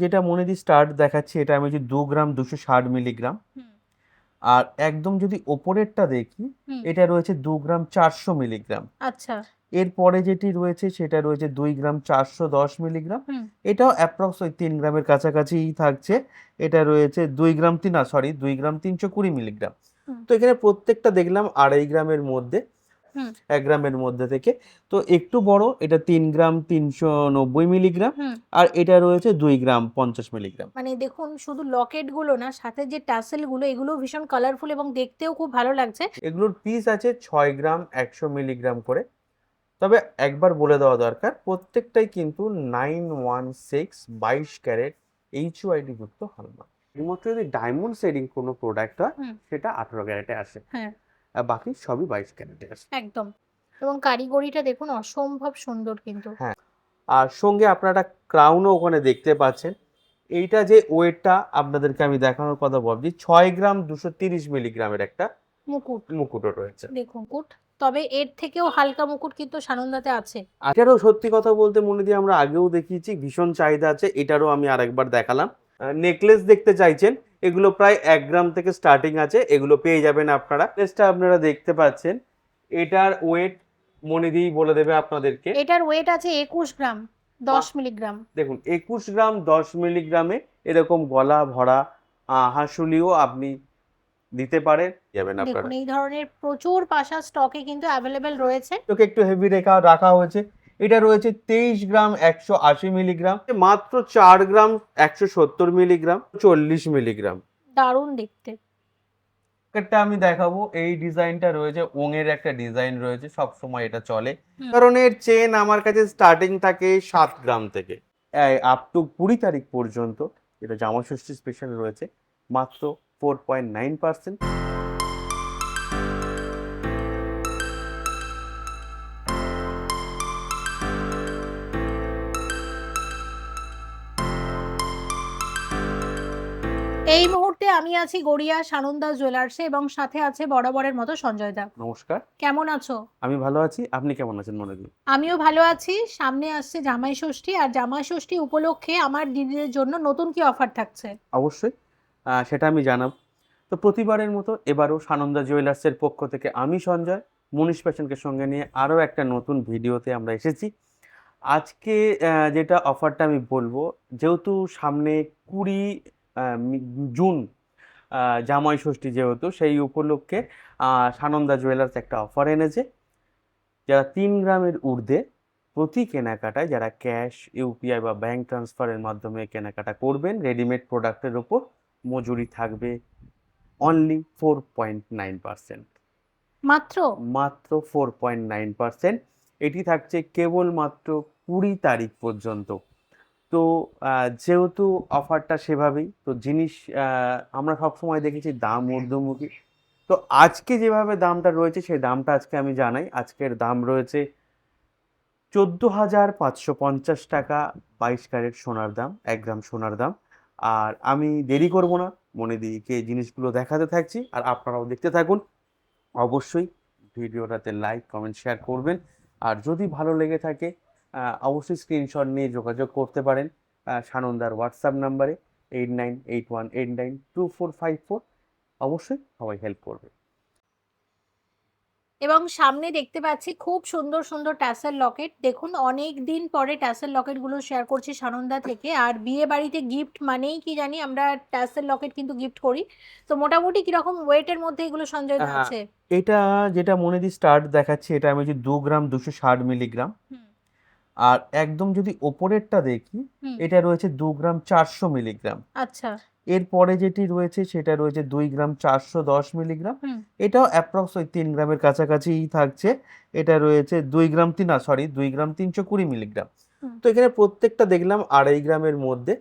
যেটা মনে দি স্টার্ট দেখাচ্ছি এটা আমি যে 2 গ্রাম 260 মিলিগ্রাম। হুম আর একদম যদি ওপরেরটা দেখি হুম এটা রয়েছে 2 গ্রাম 400 মিলিগ্রাম। আচ্ছা এরপরে যেটি রয়েছে সেটা রয়েছে 2 গ্রাম 410 মিলিগ্রাম। হুম এটাও অ্যাপ্রক্স ওই 3 গ্রামের কাছাকাছিই থাকছে। এটা রয়েছে 2 গ্রাম 2 গ্রাম 320 মিলিগ্রাম। হুম তো এখানে প্রত্যেকটা দেখলাম 2.5 গ্রামের মধ্যে, হুম 1 গ্রামের মধ্যে থেকে। তো একটু বড় এটা 3 গ্রাম 390 মিলিগ্রাম। হুম আর এটা রয়েছে 2 গ্রাম 50 মিলিগ্রাম। মানে দেখুন শুধু লকেট গুলো না, সাথে যে টাসেল গুলো এগুলো ভীষণ কালারফুল এবং দেখতেও খুব ভালো লাগছে। এগুলোর পিস আছে 6 গ্রাম 100 মিলিগ্রাম করে। তবে একবার বলে দেওয়া দরকার প্রত্যেকটাই কিন্তু 916 22 ক্যারেট এইচইউআইডি যুক্ত হলমার্ক। শুধুমাত্র যদি ডায়মন্ড শেডিং কোনো প্রোডাক্ট হয় হুম সেটা 18 ক্যারেটে আসে, হ্যাঁ আর বাকি সবই 22 ক্যারেটে আসে। একদম। এবং কারিগরিটা দেখুন অসম্ভব সুন্দর কিন্তু। হ্যাঁ, আর সঙ্গে আপনারা একটা ক্রাউনও ওখানে দেখতে পাচ্ছেন। এইটা যে ওয়েটটা আপনাদেরকে আমি দেখানোর কথা ভাবছি, 6 গ্রাম 230 মিলিগ্রামের একটা মুকুট মুকুটও রয়েছে। দেখুন মুকুট, তবে এর থেকেও হালকা মুকুট কিন্তু সানন্দাতে আছে। এটারও সত্যি কথা বলতে মনে দিয়ে আমরা আগেও দেখিয়েছি, ভীষণ চাহিদা আছে, এটারও আমি আরেকবার দেখালাম। নেকলেস দেখতে চাইছেন, এগুলো প্রায় 1 গ্রাম থেকে স্টার্টিং আছে, এগুলো পেয়ে যাবেন আপনারা। নেকলেসটা আপনারা দেখতে পাচ্ছেন, এটার ওয়েট মনে দিয়েই বলে দেবে আপনাদেরকে। এটার ওয়েট আছে 21 গ্রাম 10 মিলিগ্রাম। দেখুন 21 গ্রাম 10 মিলিগ্রামে এরকম গলা ভরা হাঁসুলিও আপনি দিতে পারেন, যাবেন আপনারা। দেখুন এই ধরনের প্রচুর পাশা স্টকে কিন্তু অ্যাভেলেবেল রয়েছে। তোকে একটু হেভি রাখা হয়েছে। এটা রয়েছে 23 গ্রাম 180 মিলিগ্রাম, মাত্র 4 গ্রাম 170 মিলিগ্রাম, 40 মিলিগ্রাম। দারুণ দেখতে। একটা আমি দেখাবো, এই ডিজাইনটা রয়েছে, ওঙের একটা ডিজাইন রয়েছে, সব সময় এটা চলে। হুম। কারণ এর চেন আমার কাছে স্টার্টিং থাকে 7 গ্রাম থেকে আপ টু 20 তারিখ পর্যন্ত। এটা জামা ষষ্ঠী স্পেশাল রয়েছে, মাত্র 4.9%। এই মুহূর্তে আমি আছি গড়িয়া সানন্দা জুয়েলার্সে এবং সাথে আছে বরাবরের মতো সঞ্জয় দা। নমস্কার, কেমন আছো? আমি ভালো আছি, আপনি কেমন আছেন মনোজি? আমিও ভালো আছি। সামনে আসছে জামাই ষষ্ঠী, আর জামাই ষষ্ঠী উপলক্ষে আমার দিদিদের জন্য নতুন কি অফার থাকছে? অবশ্যই, সেটা আমি জানাব। তো প্রতিবারের মতো এবারও সানন্দা জুয়েলার্সের পক্ষ থেকে আমি সঞ্জয় মনীষ ফ্যাশনকে সঙ্গে নিয়ে আরও একটা নতুন ভিডিওতে আমরা এসেছি। আজকে যেটা অফারটা আমি বলবো, যেহেতু সামনে 20 জুন জামাই ষষ্ঠী, যেহেতু সেই উপলক্ষে সানন্দা জুয়েলার্স একটা অফার এনেছে। যারা 3 গ্রামের ঊর্ধ্বে প্রতি কেনাকাটায়, যারা ক্যাশ, ইউপিআই বা ব্যাংক ট্রান্সফারের মাধ্যমে কেনাকাটা করবেন, রেডিমেড প্রোডাক্টের ওপর মজুরি থাকবে অনলি 4.9%। মাত্র মাত্র 4.9%। এটি থাকছে কেবলমাত্র 20 তারিখ পর্যন্ত। তো যেহেতু অফারটা সেভাবেই, তো জিনিস আমরা সবসময় দেখেছি দাম ঊর্ধ্বমুখী। তো আজকে যেভাবে দামটা রয়েছে সেই দামটা আজকে আমি জানাই। আজকের দাম রয়েছে 14,550 টাকা 22 ক্যারেট সোনার দাম, 1 গ্রাম সোনার দাম। আর আমি দেরি করব না, মনিদিকে জিনিসগুলো দেখাতে থাকছি, আর আপনারাও দেখতে থাকুন। অবশ্যই ভিডিওটাতে লাইক, কমেন্ট, শেয়ার করবেন। আর যদি ভালো লেগে থাকে অবশ্যই স্ক্রিনশট নিয়ে যোগাযোগ করতে পারেন সানন্দার হোয়াটসঅ্যাপ নাম্বারে 8981892454। অবশ্যই সবাই হেল্প করবে। এবং সামনে দেখতে পাচ্ছি খুব সুন্দর সুন্দর ট্যাসেল লকেট। দেখুন অনেক দিন পরে ট্যাসেল লকেট গুলো শেয়ার করছি সানন্দা থেকে। আর বিয়ে বাড়িতে গিফট মানেই কি জানি আমরা ট্যাসেল লকেট কিন্তু গিফট করি। তো মোটামুটি কিরকম ওয়েটের মধ্যে এগুলো সঞ্জয় দা আছে? এটা যেটা মনে দি স্টার্ট দেখাচ্ছি এটা আমি যে 2 গ্রাম 260 মিলিগ্রাম। হুম আর একদম যদি ওপরেরটা দেখি হুম এটা রয়েছে 2 গ্রাম 400 মিলিগ্রাম। আচ্ছা এরপরে যেটি রয়েছে সেটা রয়েছে 2 গ্রাম 410 মিলিগ্রাম। হুম এটাও অ্যাপ্রক্স ওই 3 গ্রামের কাছাকাছিই থাকছে। এটা রয়েছে 2 গ্রাম 320 মিলিগ্রাম। হুম তো এখানে প্রত্যেকটা দেখলাম 2.5 গ্রামের মধ্যে।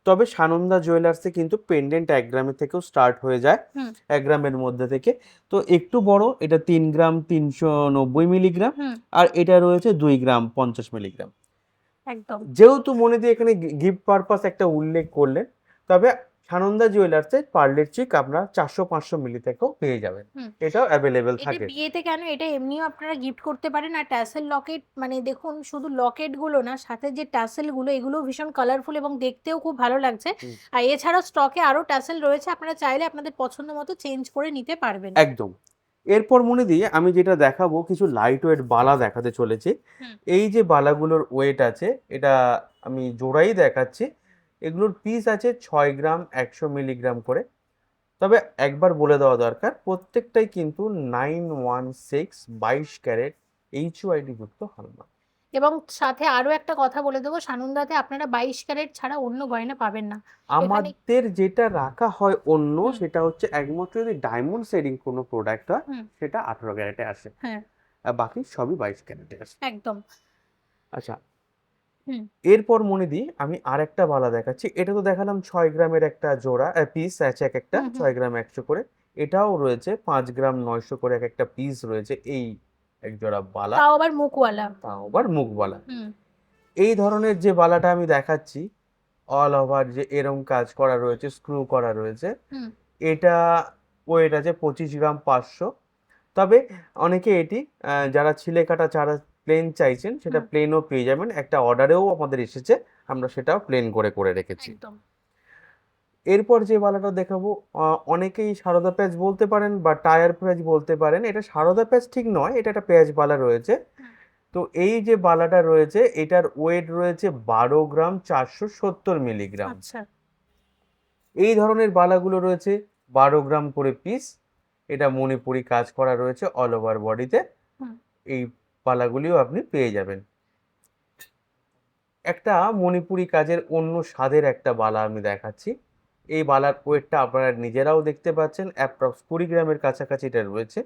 তবে সানন্দা জুয়েলার্সে কিন্তু পেন্ডেন্ট 1 গ্রামের থেকেও স্টার্ট হয়ে যায়, হুম 1 গ্রামের মধ্যে থেকে। তো একটু বড় এটা 3 গ্রাম 390 মিলিগ্রাম। হুম আর এটা রয়েছে 2 গ্রাম 50 মিলিগ্রাম। একদম। যেহেতু মনে দিয়ে এখানে গিফট পারপাস একটা উল্লেখ করলেন, তবে সানন্দা জুয়েলার্সে পার্লের চিক আপনারা 400-500 মিলি থেকেও পেয়ে যাবেন, হুম। এটাও অ্যাভেলেবেল এটা থাকে। বিয়েতে কেন, এটা এমনিও আপনারা গিফট করতে পারেন। আর ট্যাসেল লকেট মানে দেখুন, শুধু লকেট গুলো না, সাথে যে ট্যাসেল গুলো এগুলো ভীষণ কালারফুল এবং দেখতেও খুব ভালো লাগছে। হুম। আর এছাড়াও স্টকে আরো ট্যাসেল রয়েছে, আপনারা চাইলে আপনাদের পছন্দ মতো চেঞ্জ করে নিতে পারবেন। একদম। এরপর মনে দিয়ে আমি যেটা দেখাবো, কিছু লাইট ওয়েট বালা দেখাতে চলেছি। হুম। এই যে বালাগুলোর ওয়েট আছে, এটা আমি জোড়াই দেখাচ্ছি। এগুলোর পিস আছে 6 গ্রাম 100 মিলিগ্রাম করে। তবে একবার বলে দেওয়া দরকার, প্রত্যেকটাই কিন্তু 916 22 ক্যারেট এইচইউআইডি যুক্ত হলমার্ক। এবং সাথে আরো একটা কথা বলে দেবো, সানন্দাতে আপনারা 22 ক্যারেট ছাড়া অন্য গয়না পাবেন না এখানে। আমাদের যেটা রাখা হয় অন্য, হুম। সেটা হচ্ছে একমাত্র যদি ডায়মন্ড শেডিং কোনো প্রোডাক্ট হয়, হুম। সেটা 18 ক্যারেটে আসে, হ্যাঁ, আর বাকি সবই 22 ক্যারেটে আসে। একদম। আচ্ছা, হুম। এরপর মনে দিই আমি আরেকটা বালা দেখাচ্ছি। এটা তো দেখালাম 6 গ্রামের একটা জোড়া পিস আছে, এক একটা হুম। হুম। 6 গ্রাম 100 করে। এটাও রয়েছে 5 গ্রাম 900 করে এক একটা পিস রয়েছে, এই এক জোড়া বালা, তাও আবার মুখওয়ালা। তাও আবার মুখবালা। হুম। এই ধরনের যে বালাটা আমি দেখাচ্ছি, অল ওভার যে এরম কাজ করা রয়েছে, স্ক্রু করা রয়েছে, হুম। এটা ওয়েট আছে 25 গ্রাম 500। তবে অনেকে এটি যারা ছিলে কাটা চারা প্লেন চাইছেন, সেটা হুম। প্লেনও পেয়ে যাবেন। একটা অর্ডারেও আমাদের এসেছে, আমরা সেটাও প্লেন করে রেখেছি। একদম। এরপর যে বালাটা দেখাবো, অনেকেই সারদা প্যাচ বলতে পারেন বা টায়ার প্যাচ বলতে পারেন। এটা সারদা প্যাচ ঠিক নয়, এটা একটা প্যাচ বালা রয়েছে। হুম। তো এই যে বালাটা রয়েছে, এটার ওয়েট রয়েছে 12 গ্রাম 470 মিলিগ্রাম। আচ্ছা। এই ধরনের বালাগুলো রয়েছে 12 গ্রাম করে পিস। এটা মণিপুরি কাজ করা রয়েছে অল ওভার বডিতে। হুম। এই বালাগুলিও আপনি পেয়ে যাবেন। একটা মণিপুরি কাজের অন্য স্বাদের একটা বালা আমি দেখাচ্ছি। এই বালার ওয়েটটা আপনারা নিজেরাও দেখতে পাচ্ছেন, অ্যাপ্রক্স 20 গ্রামের কাছাকাছি এটা রয়েছে।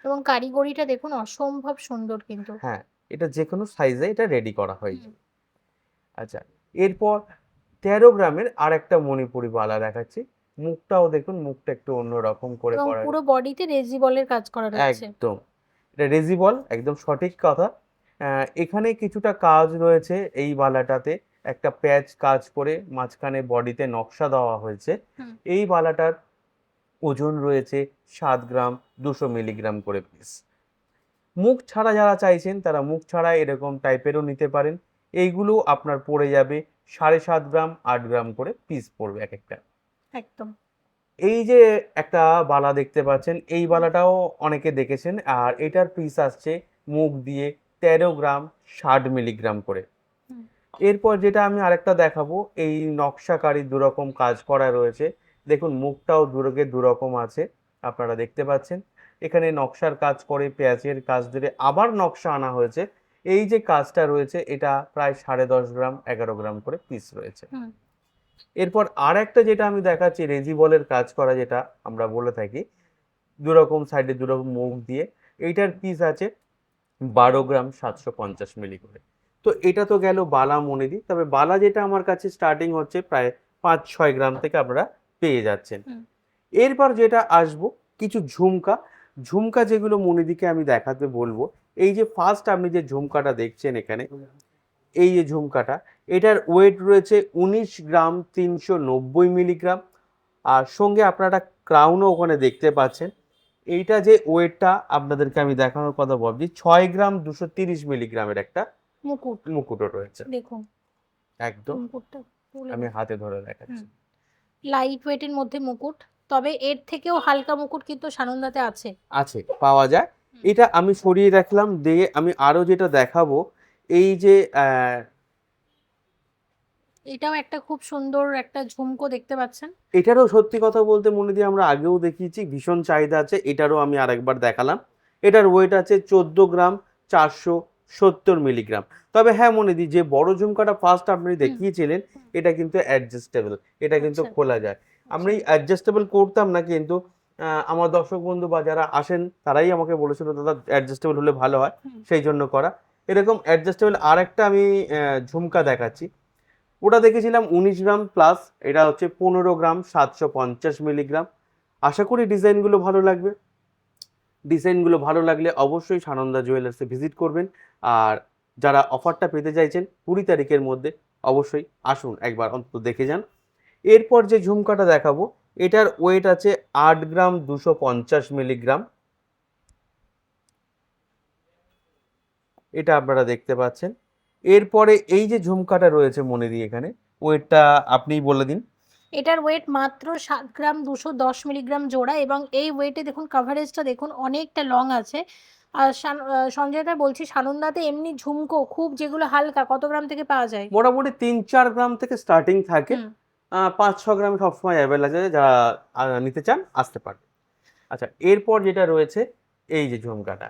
এবং কারিগরিটা দেখুন অসম্ভব সুন্দর কিন্তু। হ্যাঁ, এটা যে কোনো সাইজে এটা রেডি করা হয়ে হুম। যায়। আচ্ছা, এরপর 13 গ্রামের আর একটা মণিপুরি বালা দেখাচ্ছি। মুখটাও দেখুন, মুখটা একটু অন্যরকম করে এবং করা। পুরো বডিতে রেজিবলের কাজ করা রয়েছে। একদম, এটা রেজিবল, একদম সঠিক কথা। এখানে কিছুটা কাজ রয়েছে এই বালাটাতে, একটা প্যাচ কাজ করে মাঝখানে বডিতে নকশা দেওয়া হয়েছে। হুম। এই বালাটার ওজন রয়েছে 7 গ্রাম 200 মিলিগ্রাম করে পিস। মুখ ছাড়া যারা চাইছেন, তারা মুখ ছাড়া এরকম টাইপেরও নিতে পারেন। এইগুলো আপনার পড়ে যাবে 7.5 গ্রাম 8 গ্রাম করে পিস পড়বে এক একটা। একদম। এই যে একটা বালা দেখতে পাচ্ছেন, এই বালাটাও অনেকে দেখেছেন, আর এটার পিস আসছে মুখ দিয়ে 13 গ্রাম 60 মিলিগ্রাম করে। হুম। এরপর যেটা আমি আরেকটা দেখাবো, এই নকশাকারী দুরকম কাজ করা রয়েছে। দেখুন, মুখটাও দুরকম আছে, আপনারা দেখতে পাচ্ছেন। এখানে নকশার কাজ করে পেঁয়াজের কাজ ধরে আবার নকশা আনা হয়েছে। এই যে কাজটা রয়েছে, এটা প্রায় 10.5 গ্রাম 11 গ্রাম করে পিস রয়েছে। হুম। এরপর আর একটা যেটা আমি দেখাচ্ছি, রেজিবলের কাজ করা, যেটা আমরা বলে থাকি, দুরকম সাইডে দুরকম মুখ দিয়ে। এইটার পিস আছে 12 গ্রাম 750 মিলি করে। তো এটা তো গেল বালা মনিরি। তবে বালা যেটা আমার কাছে স্টার্টিং হচ্ছে প্রায় 5-6 গ্রাম থেকে আপনারা পেয়ে যাচ্ছেন। হুম। এরপর যেটা আসবো, কিছু ঝুমকা। ঝুমকা যেগুলো মনিদিকে আমি দেখাতে বলবো, এই যে ফার্স্ট আপনি যে ঝুমকাটা দেখছেন এখানে, এই যে ঝুমকাটা, এটার ওয়েট রয়েছে 19 গ্রাম 390 মিলিগ্রাম। আর সঙ্গে আপনারা ক্রাউনও ওখানে দেখতে পাচ্ছেন। এইটা যে ওয়েটটা আপনাদেরকে আমি দেখানোর কথা ভাবছি, 6 গ্রাম 230 মিলিগ্রামের একটা মুকুট মুকুটও রয়েছে। দেখুন, একদম, মুকুটটা আমি হাতে ধরে দেখাচ্ছি। লাইট ওয়েটের মধ্যে মুকুট। তবে এর থেকেও হালকা মুকুট কিন্তু সানন্দাতে আছে। আছে, পাওয়া যায়। এটা আমি সরিয়ে রাখলাম, দিয়ে আমি আরো যেটা দেখাবো, এই যে এটাও একটা খুব সুন্দর একটা ঝুমকো দেখতে পাচ্ছেন। এটারও সত্যি কথা বলতে মনে দিয়ে আমরা আগেও দেখিয়েছি, ভীষণ চাহিদা আছে। এটারও আমি আরেকবার দেখালাম। এটার ওয়েট আছে 14 গ্রাম 470 মিলিগ্রাম। তবে হ্যাঁ মনে দিই, যে বড় ঝুমকাটা ফার্স্ট আপনি দেখিয়েছিলেন, এটা কিন্তু অ্যাডজাস্টেবল, এটা কিন্তু আচ্ছা। খোলা যায়। আমি অ্যাডজাস্টেবল করতাম না, কিন্তু আমার দর্শক বন্ধু বা যারা আসেন তারাই আমাকে বলেছিল দাদা অ্যাডজাস্টেবল হলে ভালো হয়, সেই জন্য করা। এরকম অ্যাডজাস্টেবল আরেকটা আমি ঝুমকা দেখাচ্ছি। ওটা দেখেছিলাম 19 গ্রাম প্লাস, এটা হচ্ছে 15 গ্রাম 750 মিলিগ্রাম। আশা করি ডিজাইনগুলো ভালো লাগবে। ডিজাইনগুলো ভালো লাগলে অবশ্যই সানন্দা জুয়েলার্সে ভিজিট করবেন। আর যারা অফারটা পেতে চাইছেন 20 তারিখের মধ্যে, অবশ্যই আসুন, একবার অন্তত দেখে যান। এরপর যে ঝুমকাটা দেখাবো এটার ওয়েট আছে 8 গ্রাম 250 মিলিগ্রাম। এটা আপনারা দেখতে পাচ্ছেন। এরপরে এই যে ঝুমকাটা রয়েছে মনিদি, এখানে ওয়েটটা আপনিই বলে দিন। এটার ওয়েট মাত্র 7 গ্রাম 210 মিলিগ্রাম জোড়া, এবং এই ওয়েটে দেখুন কাভারেজটা দেখুন অনেকটা লং আছে। আর সঞ্জয়দা বলছি, সানন্দাতে এমনি ঝুমকো খুব যেগুলো হালকা কত গ্রাম থেকে পাওয়া যায়? মোটামুটি 3-4 গ্রাম থেকে স্টার্টিং থাকে। হুম। 5-6 গ্রাম সবসময় অ্যাভেলেবল আছে, যারা নিতে চান আসতে পারবে। আচ্ছা, এরপর যেটা রয়েছে এই যে ঝুমকাটা,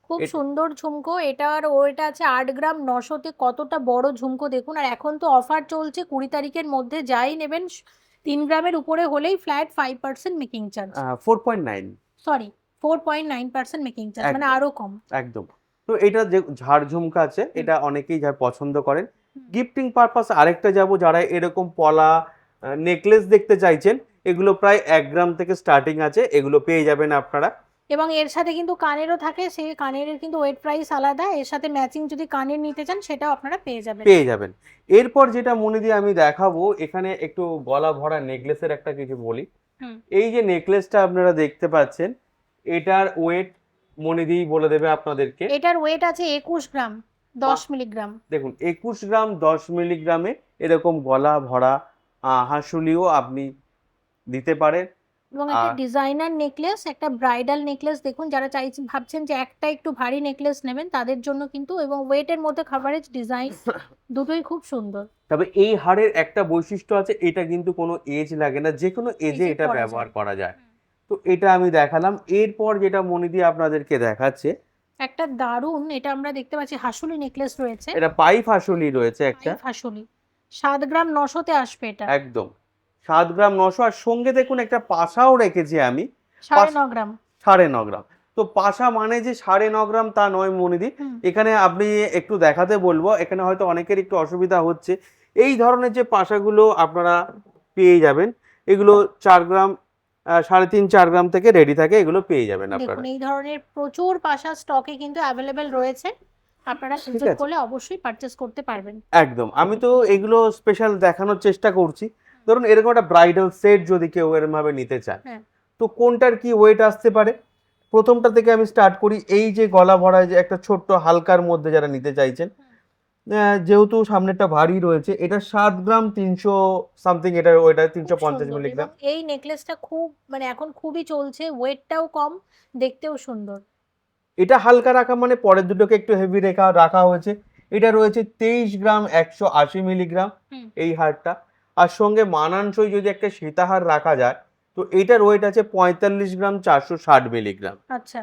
খুব এ- সুন্দর ঝুমকো, এটার ওয়েট আছে 8 গ্রাম 900-তে। কতটা বড় ঝুমকো দেখুন। আর এখন তো অফার চলছে, 20 তারিখের মধ্যে যাই নেবেন 3 গ্রামের উপরে হলেই flat 5% making charge. 4.9। Sorry, 4.9% making charge, মানে একদম আরো কম। একদম। তো এটা যে ঝাড় ঝুমকা আছে, এটা অনেকেই যা পছন্দ করেন। গিফটিং পারপাস আরেকটা যাব, যারা এরকম পলা নেকলেস দেখতে চাইছেন, এগুলো প্রায় 1 গ্রাম থেকে স্টার্টিং আছে, এগুলো পেয়ে যাবেন আপনারা। এবং এর সাথে কিন্তু কানেরও থাকে, সেই কানের কিন্তু ওয়েট প্রাইস আলাদা। এর সাথে ম্যাচিং যদি কানের নিতে চান সেটাও আপনারা পেয়ে যাবেন। এরপর যেটা মনে দিয়ে আমি দেখাবো, এখানে একটু গলা ভরা নেকলেসের একটা কিছু বলি। হুম। এই যে নেকলেসটা আপনারা দেখতে পাচ্ছেন, এটার ওয়েট মনিদি বলে দেবে আপনাদেরকে। এটার ওয়েট আছে 21 গ্রাম 10 মিলিগ্রাম। দেখুন, 21 গ্রাম 10 মিলিগ্রামে এরকম গলা ভরা হাঁসুলিও আপনি দিতে পারেন। এবং একটা আর ডিজাইনার নেকলেস, একটা ব্রাইডাল নেকলেস দেখুন, যারা চাইছেন ভাবছেন যে একটা একটু ভারী নেকলেস নেবেন তাদের জন্য কিন্তু, এবং ওয়েটের মধ্যে কাভারেজ ডিজাইন দুটোই খুব সুন্দর। তবে এই হারের একটা বৈশিষ্ট্য আছে, এটা কিন্তু কোনো এজ লাগে না, যে কোনো এজে এজে এটা পরা ব্যবহার যায়। করা যায়। তো এটা আমি দেখালাম। এরপর যেটা মনিদি আপনাদেরকে দেখাচ্ছে, একটা দারুণ, এটা আমরা দেখতে পাচ্ছি হাসুলি নেকলেস রয়েছে। এটা পাইপ হাঁসুলি রয়েছে একটা। পাইপ হাসুলি 7 গ্রাম 900-তে আসবে এটা। একদম 7 গ্রাম 900। আর সঙ্গে দেখুন একটা পাশাও রেখেছি আমি। 9.5 গ্রাম। 9.5 গ্রাম। তো পাশা মানে যে 9.5 গ্রাম তা নয় মনিদি। হুম। এখানে আপনি একটু দেখাতে বলবো, এখানে হয়তো অনেকের একটু অসুবিধা হচ্ছে। এই ধরনের যে পাশাগুলো আপনারা পেয়ে যাবেন, এগুলো 4 গ্রাম 3.5-4 গ্রাম থেকে রেডি থাকে, এগুলো পেয়ে যাবেন আপনারা। দেখুন এই ধরনের প্রচুর পাশা স্টকে কিন্তু অ্যাভেলেবেল রয়েছে, আপনারা ঠিক ভিজিট আছে, করলে অবশ্যই পারচেস করতে পারবেন। একদম। আমি তো এগুলো স্পেশাল দেখানোর চেষ্টা করছি। ধরুন এরকম একটা ব্রাইডাল সেট যদি কেউ এরকম ভাবে নিতে চায়, হ্যাঁ। তো কোনটার কি ওয়েট আসতে পারে? প্রথমটা থেকে আমি স্টার্ট করি। এই যে গলা ভরা যে একটা ছোট্ট হালকার মধ্যে যারা নিতে চাইছেন, যেহেতু সামনেটা ভারী রয়েছে, এটা 7 গ্রাম 300 সামথিং, এটার ওয়েট আছে খুব 350 সুন্দর, এবং মিলিগ্রাম। এই নেকলেসটা খুব মানে এখন খুবই চলছে, ওয়েটটাও কম, দেখতেও সুন্দর। এটা হালকা রাখা মানে পরের দুটোকে একটু হেভি রাখা হয়েছে। এটা রয়েছে 23 গ্রাম 180 মিলিগ্রাম হুম। এই হারটা। আর সঙ্গে মানানসই যদি একটা সীতাহার রাখা যায়, তো এইটার ওয়েট আছে 45 গ্রাম 460 মিলিগ্রাম। আচ্ছা।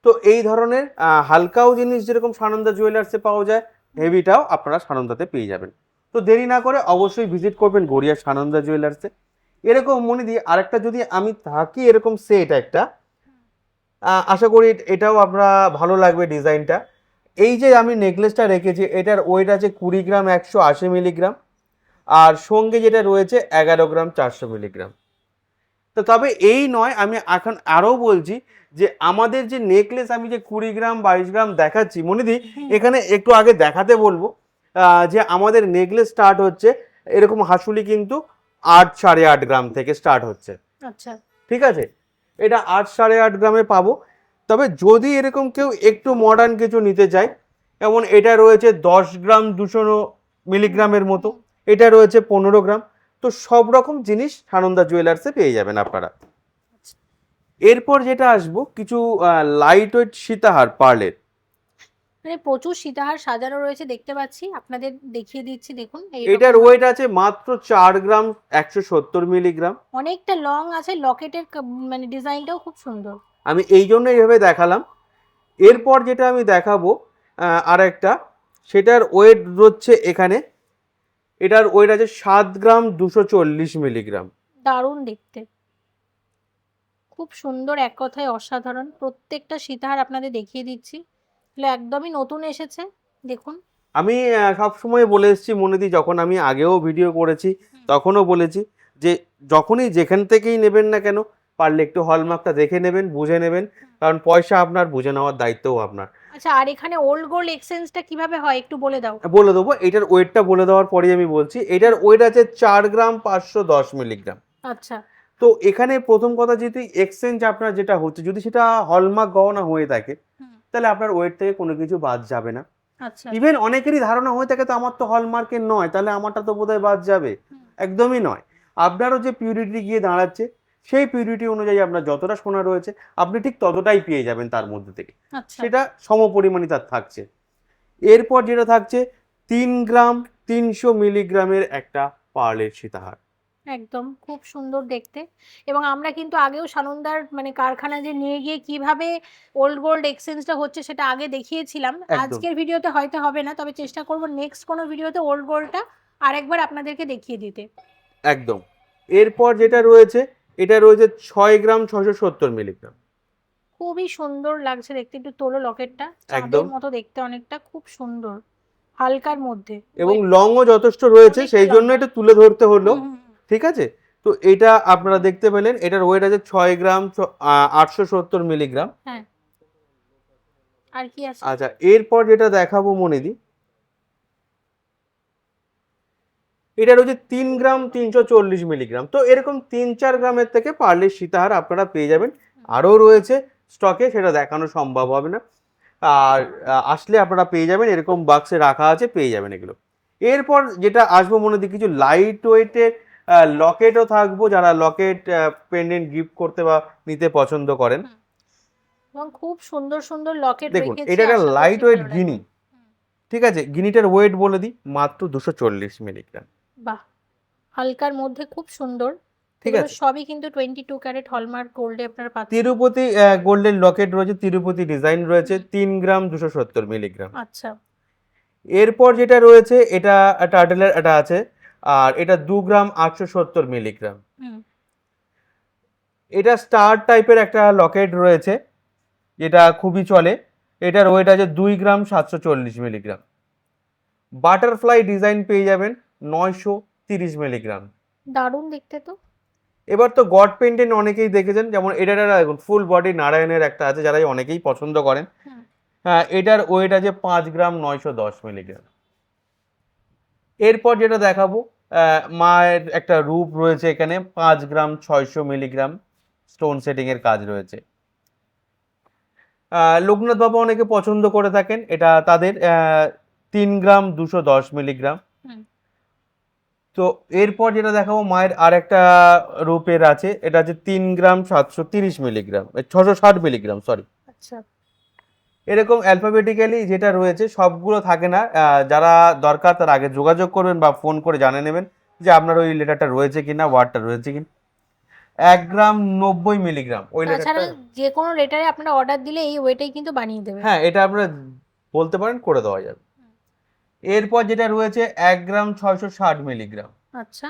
তো এই ধরনের হালকাও জিনিস যেরকম সানন্দা জুয়েলার্সে পাওয়া যায়, হেভিটাও আপনারা সানন্দাতে পেয়ে যাবেন। তো দেরি না করে অবশ্যই ভিজিট করবেন গড়িয়া সানন্দা জুয়েলার্সে। এরকম মনে দিই আরেকটা যদি আমি থাকি এরকম সেট একটা, আশা করি এটাও আপনারা ভালো লাগবে ডিজাইনটা। এই যে আমি নেকলেসটা রেখেছি, এটার ওয়েট আছে 20 গ্রাম 180 মিলিগ্রাম। আর সঙ্গে যেটা রয়েছে 11 গ্রাম 400 মিলিগ্রাম। তো তবে এই নয়, আমি এখন আরও বলছি যে আমাদের যে নেকলেস আমি যে 20 গ্রাম 22 গ্রাম দেখাচ্ছি মনিদি, এখানে একটু আগে দেখাতে বলবো যে আমাদের নেকলেস স্টার্ট হচ্ছে এরকম হাসুলি কিন্তু 8-8.5 গ্রাম থেকে স্টার্ট হচ্ছে। আচ্ছা। ঠিক আছে, এটা 8-8.5 গ্রামে পাবো। তবে যদি এরকম কেউ একটু মডার্ন কিছু নিতে চায়, যেমন এটা রয়েছে 10 গ্রাম 200 মিলিগ্রামের মতো, এটা রয়েছে 15 গ্রাম। তো সব রকম জিনিস সানন্দা জুয়েলার্সে পেয়ে যাবেন আপনারা। এরপর যেটা আসবো, কিছু লাইট ওয়েট সীতাহার পার্লের। মানে প্রচুর সীতাহার সাজানো রয়েছে দেখতে পাচ্ছি, আপনাদের দেখিয়ে দিচ্ছি দেখুন। এটার ওয়েট আছে মাত্র 4 গ্রাম 170 মিলিগ্রাম। অনেকটা লং আছে, লকেটের মানে ডিজাইনটাও খুব সুন্দর। আমি এই জন্য এইভাবে দেখালাম। এরপর যেটা আমি দেখাবো আর একটা, সেটার ওয়েট হচ্ছে এখানে, এটার ওয়েট আছে 7 গ্রাম 240 মিলিগ্রাম। দারুণ দেখতে, খুব সুন্দর, এক কথায় অসাধারণ। প্রত্যেকটা সীতাহার আপনাদের দেখিয়ে দিচ্ছি, এগুলো একদমই নতুন এসেছে দেখুন। আমি সবসময় বলে এসেছি মনে দিই, যখন আমি আগেও ভিডিও করেছি তখনও বলেছি যে যখনই যেখান থেকেই নেবেন না কেন, পারলে একটু হলমার্কটা দেখে নেবেন, বুঝে নেবেন, কারণ পয়সা আপনার, বুঝে নেওয়ার দায়িত্বও আপনার। আচ্ছা, আর এখানে ওল্ড গোল্ড এক্সচেঞ্জটা কিভাবে হয় একটু বলে দাও। বলে দেবো, এটার ওয়েটটা বলে দেওয়ার পরেই আমি বলছি। এটার ওয়েট আছে 4 গ্রাম 510 মিলিগ্রাম। আচ্ছা। তো এখানে প্রথম কথা, যদি এক্সচেঞ্জ আপনার যেটা হচ্ছে, যদি সেটা হলমার্ক গহনা হয়ে থাকে, হুম। তাহলে আপনার ওয়েট থেকে কোনো কিছু বাদ যাবে না। আচ্ছা। ইভেন অনেকেরই ধারণা হয়ে থাকে তো আমার তো হলমার্কের নয়, তাহলে আমারটা তো বোধহয় বাদ যাবে। হুম। একদমই নয়। আপনারও যে পিউরিটি গিয়ে দাঁড়াচ্ছে, সেই পিউরিটি অনুযায়ী আপনার যতটা সোনা রয়েছে আপনি ঠিক ততটাই পেয়ে যাবেন তার মধ্যে থেকে। আচ্ছা। সেটা সমপরিমাণই তার থাকছে। এরপর যেটা থাকছে 3 গ্রাম 300 মিলিগ্রামের একটা পার্লের সীতাহার। একদম খুব সুন্দর দেখতে। এবং আমরা কিন্তু আগেও সানন্দার মানে কারখানায় যে নিয়ে গিয়ে কিভাবে ওল্ড গোল্ড এক্সচেঞ্জটা হচ্ছে সেটা আগে দেখিয়েছিলাম। একদম আজকের ভিডিওতে হয়তো হবে না, তবে চেষ্টা করব নেক্সট কোনো ভিডিওতে ওল্ড গোল্ডটা আরেকবার আপনাদেরকে দেখিয়ে দিতে। একদম। এরপর যেটা রয়েছে, এটা রয়েছে 6 গ্রাম 670 মিলিগ্রাম। খুবই সুন্দর লাগছে দেখতে, একটু তোলো লকেটটা, একদম। চাঁদের মতো দেখতে অনেকটা, খুব সুন্দর, হালকার মধ্যে। এবং লংও যথেষ্ট রয়েছে, অনেকটা সেই জন্য লম্বা। এটা তুলে ধরতে হলো। হুম, হুম, হুম। ঠিক আছে। তো এটা আপনারা দেখতে পেলেন, এটার ওয়েট আছে 6 গ্রাম 870 মিলিগ্রাম। হ্যাঁ, আর কি আছে? আচ্ছা, এরপর যেটা দেখাবো মনিদি, এটা রয়েছে 3 গ্রাম 340 মিলিগ্রাম। তো এরকম 3-4 গ্রামের থেকে পার্লের সীতাহার আপনারা পেয়ে যাবেন। আরও রয়েছে স্টকে, সেটা দেখানো সম্ভব হবে না। আর আসলে আপনারা পেয়ে যাবেন, এরকম বাক্সে রাখা আছে, পেয়ে যাবেন এগুলো। এরপর যেটা আসবো মনে কিছু লাইট ওয়েটের লকেটও থাকবো, যারা লকেট পেন্ডেন্ট গিফট করতে বা নিতে পছন্দ করেন। হুম। এবং খুব সুন্দর সুন্দর লকেট দেখুন, রেখেছে, এটা একটা আশা লাইট করছি ওয়েট ভালো লাগবে। গিনি। হুম। ঠিক আছে, গিনিটার ওয়েট বলে দিই, মাত্র 240 মিলিগ্রাম। বাহ, হালকার মধ্যে খুব সুন্দর। ঠিক এগুলো আছে। সবই কিন্তু 22 ক্যারেট হলমার্ক গোল্ডে আপনারা পাচ্ছেন। তিরুপতি গোল্ডেন লকেট রয়েছে, তিরুপতি ডিজাইন রয়েছে, 3 গ্রাম 270 মিলিগ্রাম। আচ্ছা। এরপর যেটা রয়েছে, এটা টার্টেলের এটা আছে, আর এটা 2 গ্রাম 870 মিলিগ্রাম। হুম। এটা স্টার টাইপের একটা লকেট রয়েছে, যেটা খুবই চলে। এটার ওয়েট আছে 2 গ্রাম 740 মিলিগ্রাম। বাটারফ্লাই ডিজাইন পেয়ে যাবেন 930 মিলিগ্রাম। দারুণ দেখতে তো। এবার তো গড পেন্ডেন্ট অনেকেই দেখেছেন, যেমন এটার দেখুন ফুল বডি নারায়ণের একটা আছে, যারা অনেকেই পছন্দ করেন। হুম। হ্যাঁ, এটার ওয়েট আছে 5 গ্রাম 910 মিলিগ্রাম। এরপর যেটা দেখাবো, মায়ের একটা রূপ রয়েছে এখানে, 5 গ্রাম 600 মিলিগ্রাম স্টোন সেটিং এর কাজ রয়েছে। লোকনাথ বাবা অনেকে পছন্দ করে থাকেন, এটা তাদের 3 গ্রাম 210 মিলিগ্রাম। হুম। তো এরপর যেটা দেখাবো, মায়ের আর একটা রূপের আছে, এটা আছে 3 গ্রাম 730 মিলিগ্রাম, 660 মিলিগ্রাম, সরি। আচ্ছা। এরকম অ্যালফাবেটিক্যালি যেটা রয়েছে সবগুলো থাকে না, যারা দরকার তার আগে যোগাযোগ করবেন বা ফোন করে জানে নেবেন যে আপনার ওই লেটারটা রয়েছে কিনা, ওয়ার্ডটা রয়েছে কিনা। 1 গ্রাম 90 মিলিগ্রাম ওই তাছাড়া লেটারটা। যে কোনো লেটারে আপনারা অর্ডার দিলে এই ওয়েটেই কিন্তু বানিয়ে দেবে। হ্যাঁ, এটা আপনারা বলতে পারেন, করে দেওয়া যাবে। হুম। এরপর যেটা রয়েছে 1 গ্রাম 660 মিলিগ্রাম। আচ্ছা।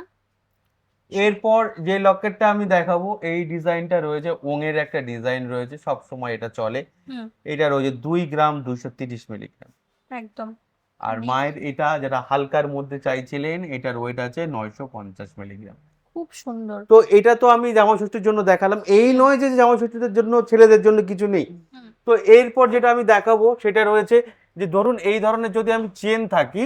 এরপর যে লকেটটা আমি দেখাবো, এই ডিজাইনটা রয়েছে, ওঙের একটা ডিজাইন রয়েছে, সব সময় এটা চলে। হুম। এটা রয়েছে 2 গ্রাম 230 মিলিগ্রাম। একদম। আর মায়ের এটা যেটা হালকার মধ্যে চাইছিলেন, এটার ওয়েট আছে 950 মিলিগ্রাম। খুব সুন্দর। তো এটা তো আমি জামা ষষ্ঠীর জন্য দেখালাম, এই নয় যে জামা ষষ্ঠীর জন্য ছেলেদের জন্য কিছু নেই। হুম। তো এরপর যেটা আমি দেখাবো সেটা রয়েছে, যে ধরুন এই ধরনের যদি আমি চেন থাকি,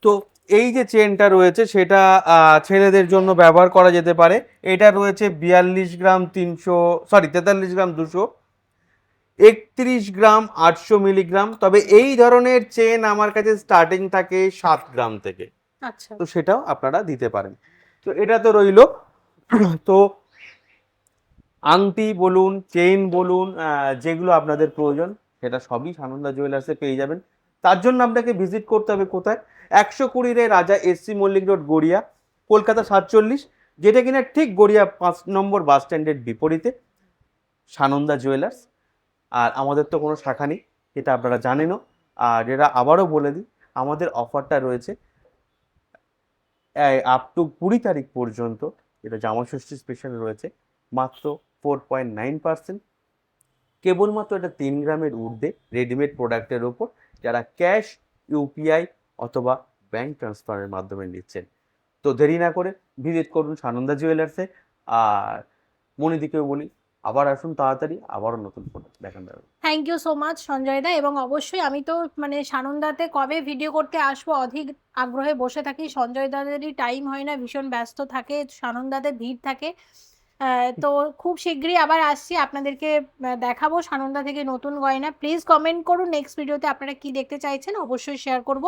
তো এই যে চেনটা রয়েছে সেটা ছেলেদের জন্য ব্যবহার করা যেতে পারে। এটা রয়েছে 42 গ্রাম 300, সরি 43 গ্রাম 200, 31 গ্রাম 800 মিলিগ্রাম। তবে এই ধরনের চেন আমার কাছে স্টার্টিং থাকে 7 গ্রাম থেকে। আচ্ছা। তো সেটাও আপনারা দিতে পারেন। তো এটা তো রইলো। তো আংটি বলুন, চেইন বলুন, যেগুলো আপনাদের প্রয়োজন সেটা সবই সানন্দা জুয়েলার্সে পেয়ে যাবেন। তার জন্য আপনাকে ভিজিট করতে হবে কোথায়, 120 রাজা এসসি মল্লিক রোড, গড়িয়া, কলকাতা 47, যেটা কিনা ঠিক গড়িয়া 5 নম্বর বাস স্ট্যান্ডের বিপরীতে সানন্দা জুয়েলার্স। আর আমাদের তো কোনো শাখা নেই, এটা আপনারা জানেনও। আর যেটা আবারও বলে দিই, আমাদের অফারটা রয়েছে আপ টু 20 তারিখ পর্যন্ত, যেটা জামা ষষ্ঠী স্পেশাল রয়েছে, মাত্র 4.9%। কেবলমাত্র এটা 3 গ্রামের ঊর্ধ্বে রেডিমেড প্রোডাক্টের ওপর, যারা ক্যাশ, ইউপিআই অথবা ব্যাংক ট্রান্সফারের মাধ্যমে নিচ্ছেন। তো দেরি না করে ভিজিট করুন সানন্দা জুয়েলার্সে। আর মনিদিকেও বলি আবার আসুন তাড়াতাড়ি, আবারও নতুন প্রোডাক্ট দেখান যাবে। Thank you so much Sanjay da, এবং অবশ্যই আমি তো মানে সানন্দাতে কবে ভিডিও করতে আসবো অধিক আগ্রহে বসে থাকি। সঞ্জয় দাদেরই টাইম হয় না, ভীষণ ব্যস্ত থাকে, সানন্দাতে ভিড় থাকে। তো খুব শীঘ্রই আবার আসছি, আপনাদেরকে দেখাবো সানন্দা থেকে নতুন গয়না। প্লিজ কমেন্ট করুন নেক্সট ভিডিওতে আপনারা কি দেখতে চাইছেন, অবশ্যই শেয়ার করব।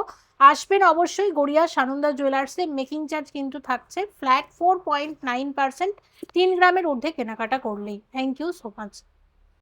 আসবেন অবশ্যই গড়িয়া সানন্দা জুয়েলার্সে, মেকিং চার্জ কিন্তু থাকছে ফ্ল্যাট 4.9%, 3 গ্রামের ঊর্ধ্বে কেনাকাটা করলেই। Thank you so much.